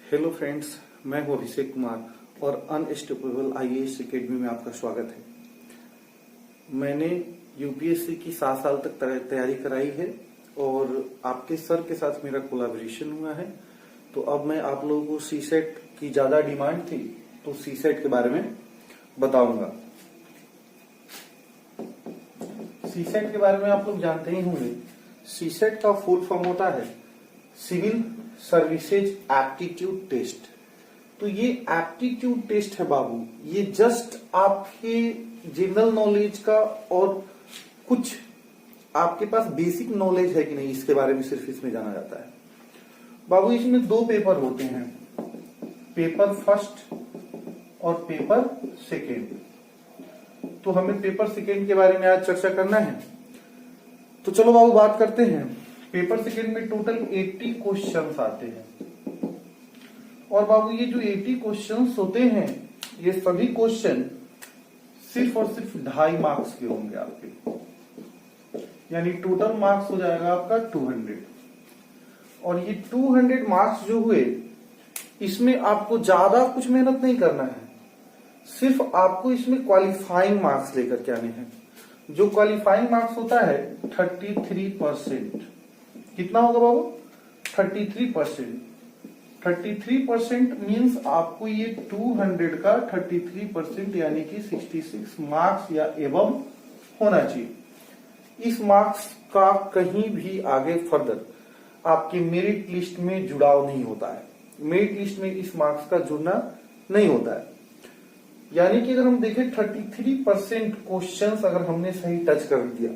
Hello friends, मैं हूं अभिषेक कुमार और अनस्टॉपेबल आईएएस एकेडमी में आपका स्वागत है। मैंने यूपीएससी की 7 साल तक तैयारी कराई है और आपके सर के साथ मेरा कोलैबोरेशन हुआ है। तो अब मैं आप लोगों को सीसेट की ज्यादा डिमांड थी तो सीसेट के बारे में बताऊंगा। सीसेट के बारे में आप लोग जानते ही होंगे। सीसेट का फुल फॉर्म होता है सिविल सर्विसेज एप्टीट्यूड टेस्ट। तो ये एप्टीट्यूड टेस्ट है बाबू, ये जस्ट आपके जनरल नॉलेज का और कुछ आपके पास बेसिक नॉलेज है कि नहीं इसके बारे में सिर्फ इसमें जाना जाता है बाबू। इसमें 2 पेपर होते हैं, पेपर फर्स्ट और पेपर सेकेंड। तो हमें पेपर सेकेंड के बारे में आज चर्चा करना है। तो चलो बाबू बात करते हैं। पेपर सेकेंड में टोटल 80 क्वेश्चंस आते हैं और बाबू ये जो 80 क्वेश्चंस होते हैं ये सभी क्वेश्चन सिर्फ और सिर्फ 2.5 मार्क्स के होंगे आपके, यानी टोटल मार्क्स हो जाएगा आपका 200। और ये 200 मार्क्स जो हुए इसमें आपको ज्यादा कुछ मेहनत नहीं करना है, सिर्फ आपको इसमें क्वालिफाइंग मार्क्स लेकर के आने हैं। जो क्वालिफाइंग मार्क्स होता है 33%। कितना होगा बाबू? 33%। 33% मीन्स आपको ये 200 का 33% यानी कि 66 मार्क्स या एवं होना चाहिए। इस मार्क्स का कहीं भी आगे फर्दर आपके मेरिट लिस्ट में जुड़ाव नहीं होता है। मेरिट लिस्ट में इस मार्क्स का जुड़ना नहीं होता है। यानी कि अगर हम देखें 33% क्वेश्चंस अगर हमने सही टच कर दिया,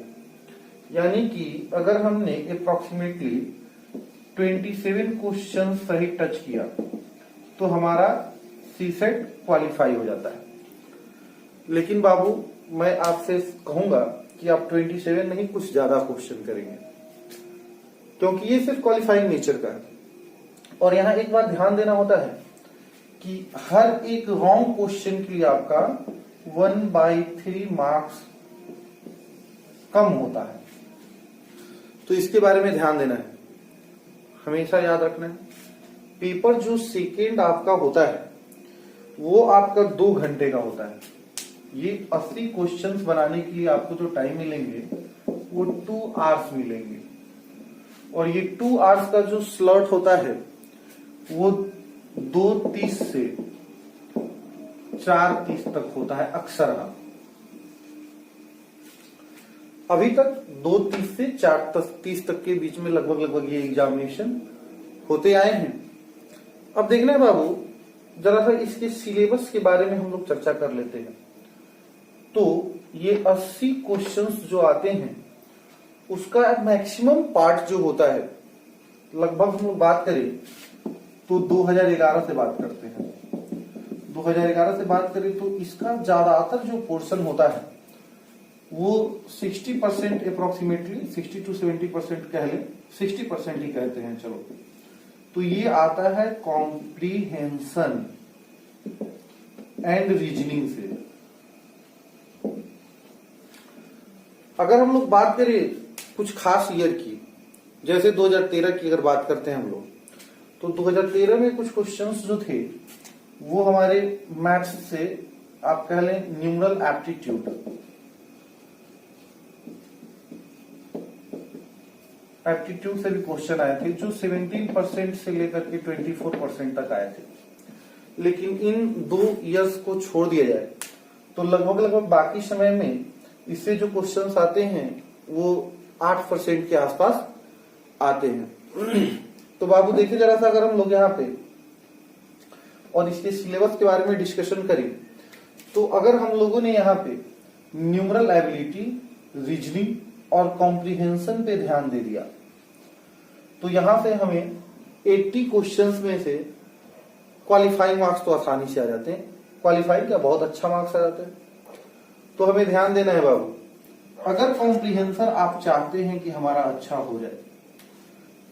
यानी कि अगर हमने अप्रोक्सीमेटली 27 क्वेश्चन सही टच किया तो हमारा सीसेट क्वालिफाई हो जाता है। लेकिन बाबू मैं आपसे कहूंगा कि आप 27 नहीं कुछ ज्यादा क्वेश्चन करेंगे, क्योंकि ये सिर्फ क्वालिफाइंग नेचर का है। और यहां एक बात ध्यान देना होता है कि हर एक रॉन्ग क्वेश्चन के लिए आपका 1/3 मार्क्स कम होता है। तो इसके बारे में ध्यान देना है, हमेशा याद रखना है। पेपर जो सेकेंड आपका होता है वो आपका 2 घंटे का होता है। ये 80 क्वेश्चंस बनाने के लिए आपको जो टाइम मिलेंगे वो 2 आवर्स मिलेंगे। और ये 2 आवर्स का जो स्लॉट होता है वो 2:30 से 4:30 तक होता है अक्सर। अभी तक 2:30 से 4:30 तक के बीच में लगभग ये एग्जामिनेशन होते आए हैं। अब देखना है बाबू, जरा सा इसके सिलेबस के बारे में हम लोग चर्चा कर लेते हैं। तो ये 80 क्वेश्चंस जो आते हैं उसका मैक्सिमम पार्ट जो होता है, लगभग हम लोग बात करें तो 2011 से बात करते हैं। 2011 से बात करें तो इसका ज्यादातर जो पोर्शन होता है वो 60% अप्रोक्सीमेटली 60 to 70% कह लें, 60% ही कहते हैं चलो। तो ये आता है कॉम्प्रीहेंशन एंड रीजनिंग से। अगर हम लोग बात करें कुछ खास ईयर की, जैसे 2013 की अगर बात करते हैं हम लोग, तो 2013 में कुछ क्वेश्चंस जो थे वो हमारे मैथ्स से आप कह लें न्यूमरल एप्टीट्यूड से भी क्वेश्चन आए थे, जो 17% से लेकर के 24% तक आए थे। लेकिन इन 2 इयर्स को छोड़ दिया जाए तो लगभग बाकी समय में इससे जो क्वेश्चंस आते हैं वो 8% के आसपास आते हैं। तो बाबू देखिए जरा सा, अगर हम लोग यहाँ पे और इसके सिलेबस के बारे में डिस्कशन करें तो अगर हम लोगों ने यहाँ पे न्यूमरल एबिलिटी, रीजनिंग और कॉम्प्रीहेंशन पे ध्यान दे दिया तो यहां से हमें 80 क्वेश्चंस में से क्वालिफाइंग मार्क्स तो आसानी से आ जाते हैं। क्वालिफाइंग का बहुत अच्छा मार्क्स आ जाता है। तो हमें ध्यान देना है बाबू, अगर कॉम्प्रीहेंशन आप चाहते हैं कि हमारा अच्छा हो जाए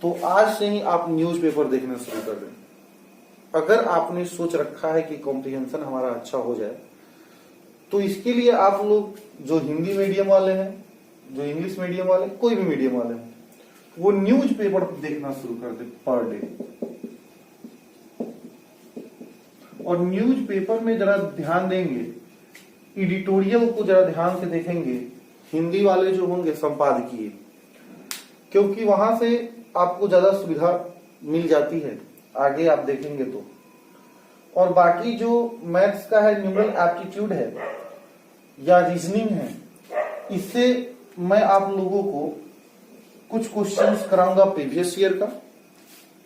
तो आज से ही आप न्यूज़पेपर देखना शुरू कर दें। अगर आपने सोच रखा है कि कॉम्प्रीहेंशन हमारा अच्छा हो जाए तो इसके लिए आप लोग जो हिंदी मीडियम वाले हैं, जो इंग्लिश मीडियम वाले, कोई भी मीडियम वाले हैं, वो न्यूज़पेपर देखना शुरू कर दे पर डे। और न्यूज पेपर में जरा ध्यान देंगे, एडिटोरियल को जरा ध्यान से देखेंगे, हिंदी वाले जो होंगे संपादकीय, क्योंकि वहां से आपको ज्यादा सुविधा मिल जाती है, आगे आप देखेंगे तो। और बाकी जो मैथ्स का है, न्यूमरल एप्टीट्यूड है या रीजनिंग है, इससे मैं आप लोगों को कुछ क्वेश्चंस कराऊंगा प्रीवियस ईयर का।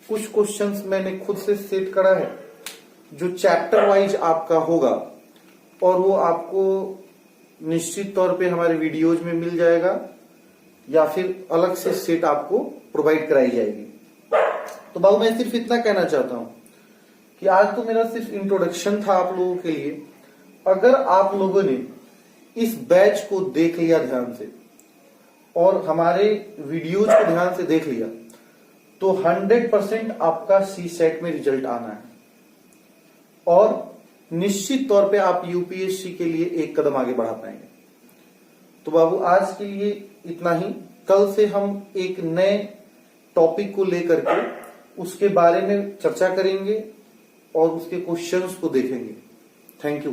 कुछ क्वेश्चंस मैंने खुद से सेट करा है जो चैप्टर वाइज आपका होगा, और वो आपको निश्चित तौर पे हमारे वीडियोज में मिल जाएगा या फिर अलग से सेट आपको प्रोवाइड कराई जाएगी। तो बाबू मैं सिर्फ इतना कहना चाहता हूं कि आज तो मेरा सिर्फ इंट्रोडक्शन था आप लोगों के लिए। अगर आप लोगों ने इस बैच को देख लिया ध्यान से और हमारे वीडियोज को ध्यान से देख लिया, तो 100% आपका सी सेट में रिजल्ट आना है और निश्चित तौर पे आप यूपीएससी के लिए एक कदम आगे बढ़ा पाएंगे। तो बाबू आज के लिए इतना ही। कल से हम एक नए टॉपिक को लेकर के उसके बारे में चर्चा करेंगे और उसके क्वेश्चंस को देखेंगे। Thank you.